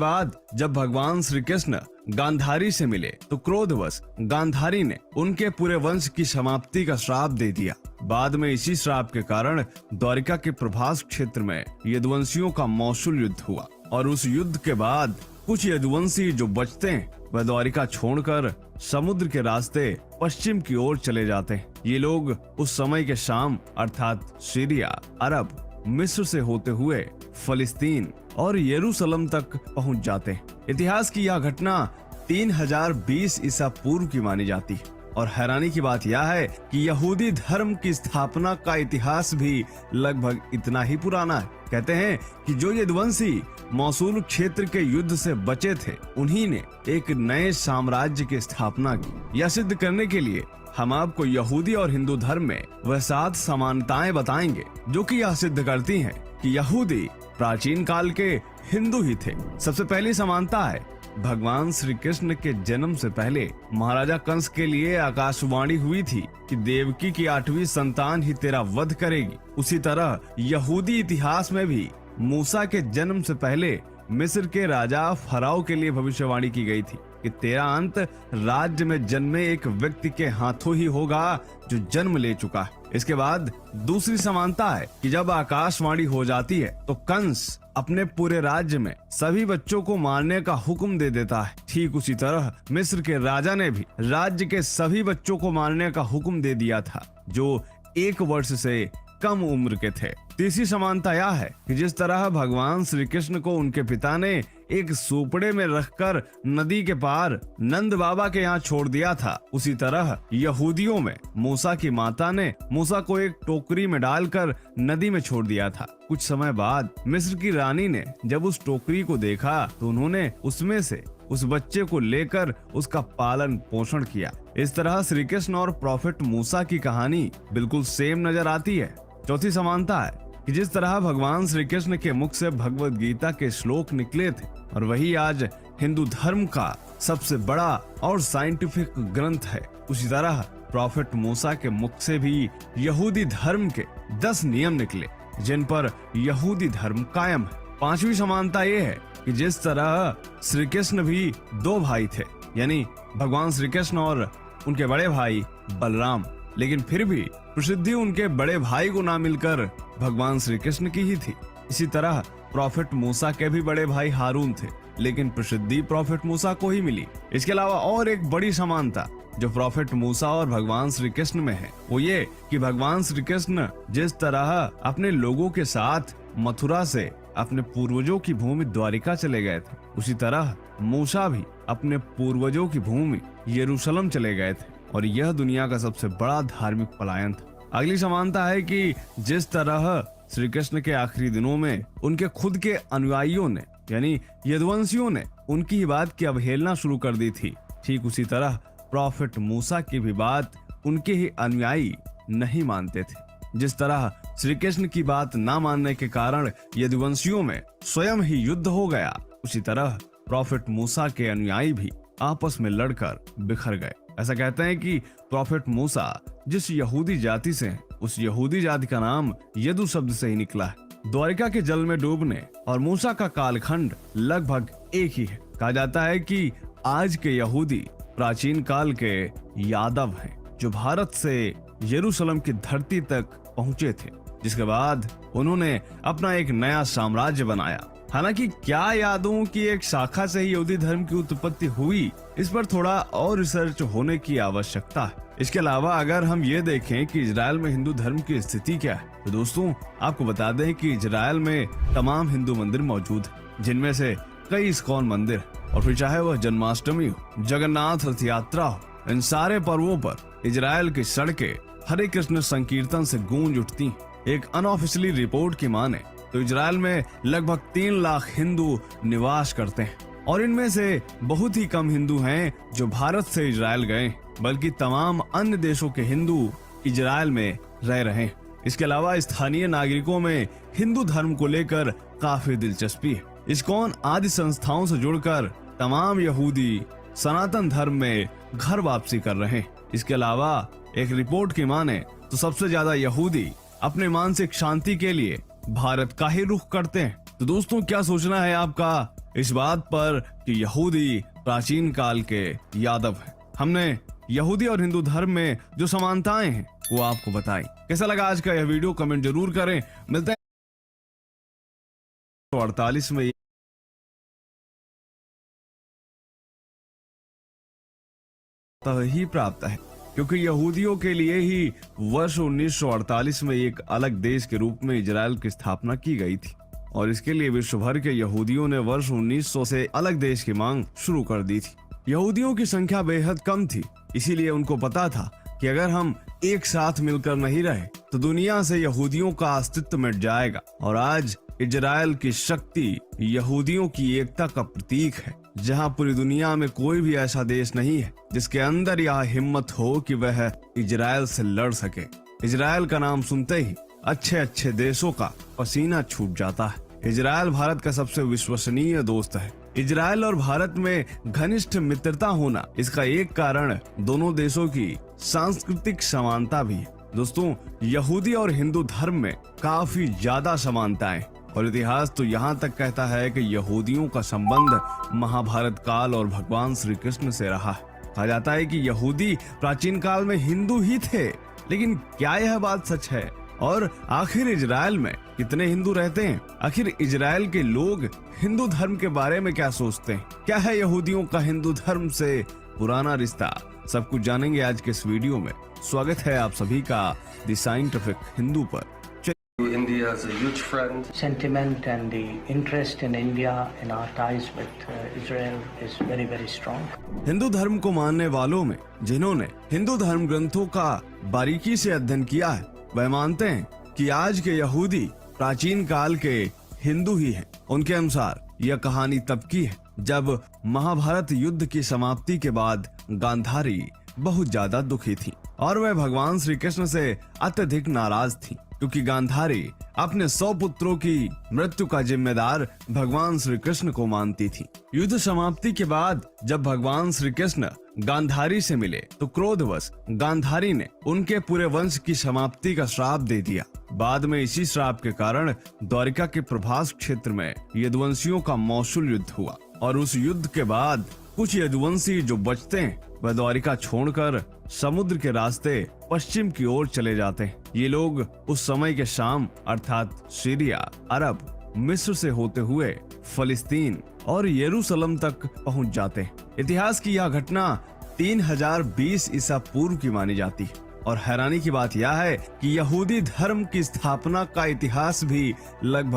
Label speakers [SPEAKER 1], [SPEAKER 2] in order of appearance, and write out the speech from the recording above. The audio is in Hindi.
[SPEAKER 1] बाद जब भगवान श्री कृष्ण गांधारी से मिले तो क्रोधवश गांधारी ने उनके पूरे वंश की समाप्ति का श्राप दे दिया। बाद में इसी श्राप के कारण द्वारिका के प्रभास क्षेत्र में यदुवंशियों का मौसूल युद्ध हुआ और उस युद्ध के बाद कुछ यदुवंशी जो बचते हैं वह द्वारिका छोड़कर समुद्र के रास्ते पश्चिम की ओर चले जाते हैं। ये लोग उस समय के शाम अर्थात सीरिया, अरब, मिस्र से होते हुए फलिस्तीन और यरूशलेम तक पहुंच जाते हैं। इतिहास की यह घटना 3020 ईसा पूर्व की मानी जाती है और हैरानी की बात यह है कि यहूदी धर्म की स्थापना का इतिहास भी लगभग इतना ही पुराना है। कहते हैं कि जो यदुवंशी मौसूल क्षेत्र के युद्ध से बचे थे उन्हीं ने एक नए साम्राज्य की स्थापना की। यह सिद्ध करने के लिए हम आपको यहूदी और हिंदू धर्म में वह 7 समानताएं बताएंगे जो कि यह सिद्ध करती हैं कि यहूदी प्राचीन काल के हिंदू ही थे। सबसे पहली समानता है भगवान श्री कृष्ण के जन्म से पहले महाराजा कंस के लिए आकाशवाणी हुई थी कि देवकी की 8वीं संतान ही तेरा वध करेगी। उसी तरह यहूदी इतिहास में भी मूसा के जन्म से पहले मिस्र के राजा फराओ के लिए भविष्यवाणी की गई थी कि तेरा अंत राज्य में जन्मे एक व्यक्ति के हाथों ही होगा जो जन्म ले चुका है। इसके बाद दूसरी समानता है कि जब आकाशवाणी हो जाती है तो कंस अपने पूरे राज्य में सभी बच्चों को मारने का हुक्म दे देता है। ठीक उसी तरह मिस्र के राजा ने भी राज्य के सभी बच्चों को मारने का हुक्म दे दिया था जो 1 वर्ष से कम उम्र के थे। तीसरी समानता यह है कि जिस तरह भगवान श्री कृष्ण को उनके पिता ने एक सूपड़े में रखकर नदी के पार नंद बाबा के यहाँ छोड़ दिया था, उसी तरह यहूदियों में मूसा की माता ने मूसा को एक टोकरी में डालकर नदी में छोड़ दिया था। कुछ समय बाद मिस्र की रानी ने जब उस टोकरी को देखा तो उन्होंने उसमें से उस बच्चे को लेकर उसका पालन पोषण किया। इस तरह श्री कृष्ण और प्रॉफिट मूसा की कहानी बिल्कुल सेम नजर आती है। चौथी समानता है कि जिस तरह भगवान श्री कृष्ण के मुख से भगवत गीता के श्लोक निकले थे और वही आज हिंदू धर्म का सबसे बड़ा और साइंटिफिक ग्रंथ है, उसी तरह प्रॉफिट मूसा के मुख से भी यहूदी धर्म के 10 नियम निकले जिन पर यहूदी धर्म कायम है। पांचवी समानता ये है कि जिस तरह श्री कृष्ण भी 2 भाई थे, यानी भगवान श्री कृष्ण और उनके बड़े भाई बलराम, लेकिन फिर भी प्रसिद्धि उनके बड़े भाई को ना मिलकर भगवान श्री कृष्ण की ही थी। इसी तरह प्रॉफिट मूसा के भी बड़े भाई हारून थे, लेकिन प्रसिद्धि प्रॉफिट मूसा को ही मिली। इसके अलावा और एक बड़ी समानता जो प्रॉफिट मूसा और भगवान श्री कृष्ण में है वो ये कि भगवान श्री कृष्ण जिस तरह अपने लोगों के साथ मथुरा से अपने पूर्वजों की भूमि द्वारिका चले गए थे, उसी तरह मूसा भी अपने पूर्वजों की भूमि यरूशलेम चले गए थे और यह दुनिया का सबसे बड़ा धार्मिक पलायन था। अगली समानता है कि जिस तरह श्री कृष्ण के आखिरी दिनों में उनके खुद के अनुयायियों ने यानी यदुवंशियों ने उनकी ही बात की अवहेलना शुरू कर दी थी, ठीक उसी तरह प्रॉफिट मूसा की भी बात उनके ही अनुयायी नहीं मानते थे। जिस तरह श्री कृष्ण की बात ना मानने के कारण यदुवंशियों में स्वयं ही युद्ध हो गया, उसी तरह प्रॉफिट मूसा के अनुयायी भी आपस में लड़कर बिखर गए। ऐसा कहते हैं कि प्रॉफिट मूसा जिस यहूदी जाति से हैं, उस यहूदी जाति का नाम यदु शब्द से ही निकला है। द्वारिका के जल में डूबने और मूसा का कालखंड लगभग एक ही है। कहा जाता है कि आज के यहूदी प्राचीन काल के यादव हैं जो भारत से यरूशलेम की धरती तक पहुंचे थे, जिसके बाद उन्होंने अपना एक नया साम्राज्य बनाया। हालांकि क्या यादवों की एक शाखा से ही यहूदी धर्म की उत्पत्ति हुई, इस पर थोड़ा और रिसर्च होने की आवश्यकता है। इसके अलावा अगर हम ये देखें कि इजराइल में हिंदू धर्म की स्थिति क्या है, तो दोस्तों आपको बता दें कि इजराइल में तमाम हिंदू मंदिर मौजूद हैं, जिनमें से कई इस्कॉन मंदिर, और फिर चाहे वह जन्माष्टमी हो, जगन्नाथ रथ यात्रा हो, इन सारे पर्वों पर इजराइल की सड़कें हरे कृष्ण संकीर्तन से गूंज उठती हैं। एक अनऑफिशियली रिपोर्ट की माने तो इजराइल में लगभग 3 लाख हिंदू निवास करते हैं और इनमें से बहुत ही कम हिंदू हैं जो भारत से इजराइल गए, बल्कि तमाम अन्य देशों के हिंदू इजराइल में रह रहे हैं। इसके अलावा स्थानीय नागरिकों में हिंदू धर्म को लेकर काफी दिलचस्पी है। इस्कॉन आदि संस्थाओं से जुड़कर तमाम यहूदी सनातन धर्म में घर वापसी कर रहे हैं। इसके अलावा एक रिपोर्ट की माने तो सबसे ज्यादा यहूदी अपने मानसिक शांति के लिए भारत का ही रुख करते हैं। तो दोस्तों क्या सोचना है आपका इस बात पर कि यहूदी प्राचीन काल के यादव हैं। हमने यहूदी और हिंदू धर्म में जो समानताएं हैं वो आपको बताई। कैसा लगा आज का यह वीडियो, कमेंट जरूर करें। मिलते हैं 48 में ही प्राप्त है, क्योंकि यहूदियों के लिए ही वर्ष 1948 में एक अलग देश के रूप में इजराइल की स्थापना की गई थी और इसके लिए विश्व भर के यहूदियों ने वर्ष 1900 से अलग देश की मांग शुरू कर दी थी। यहूदियों की संख्या बेहद कम थी, इसीलिए उनको पता था कि अगर हम एक साथ मिलकर नहीं रहे तो दुनिया से यहूदियों का अस्तित्व मिट जाएगा। और आज इजराइल की शक्ति यहूदियों की एकता का प्रतीक है, जहां पूरी दुनिया में कोई भी ऐसा देश नहीं है जिसके अंदर यह हिम्मत हो कि वह इजराइल से लड़ सके। इजराइल का नाम सुनते ही अच्छे अच्छे देशों का पसीना छूट जाता है। इजराइल भारत का सबसे विश्वसनीय दोस्त है। इजराइल और भारत में घनिष्ठ मित्रता होना, इसका एक कारण दोनों देशों की सांस्कृतिक समानता भी है। दोस्तों, यहूदी और हिंदू धर्म में काफी ज्यादा समानताएं और इतिहास तो यहाँ तक कहता है कि यहूदियों का संबंध महाभारत काल और भगवान श्री कृष्ण से रहा है। कहा जाता है कि यहूदी प्राचीन काल में हिंदू ही थे, लेकिन क्या यह बात सच है? और आखिर इजराइल में कितने हिंदू रहते हैं? आखिर इजराइल के लोग हिंदू धर्म के बारे में क्या सोचते हैं? क्या है यहूदियों का हिंदू धर्म से पुराना रिश्ता? सब कुछ जानेंगे आज के इस वीडियो में। स्वागत है आप सभी का द साइंटिफिक हिंदू पर।
[SPEAKER 2] India is a huge friend.
[SPEAKER 3] Sentiment and the interest in India and our ties with Israel is very, very strong.
[SPEAKER 1] Hindu धर्म को मानने वालों में जिन्होंने हिंदू धर्म ग्रंथों का बारीकी से अध्ययन किया है, वह मानते हैं कि आज के यहूदी प्राचीन काल के हिंदू ही हैं। उनके अनुसार यह कहानी तब की है जब महाभारत युद्ध की समाप्ति के बाद गांधारी बहुत ज्यादा दुखी थी और वह भगवान श्री कृष्ण से अत्यधिक नाराज थी, क्योंकि गांधारी अपने 100 पुत्रों की मृत्यु का जिम्मेदार भगवान श्री कृष्ण को मानती थी। युद्ध समाप्ति के बाद जब भगवान श्री कृष्ण गांधारी से मिले तो क्रोधवश गांधारी ने उनके पूरे वंश की समाप्ति का श्राप दे दिया। बाद में इसी श्राप के कारण द्वारिका के प्रभास क्षेत्र में यदुवंशियों का मौसूल युद्ध हुआ और उस युद्ध के बाद कुछ यदुवंशी जो बचते हैं वह द्वारिका छोड़कर समुद्र के रास्ते पश्चिम की ओर चले जाते हैं। ये लोग उस समय के शाम अर्थात सीरिया, अरब, मिस्र से होते हुए फलिस्तीन और यरूशलेम तक पहुंच जाते हैं। इतिहास की यह घटना 3020 ईसा पूर्व की मानी जाती है और हैरानी की बात यह है कि यहूदी धर्म की स्थापना का इतिहास भी लगभग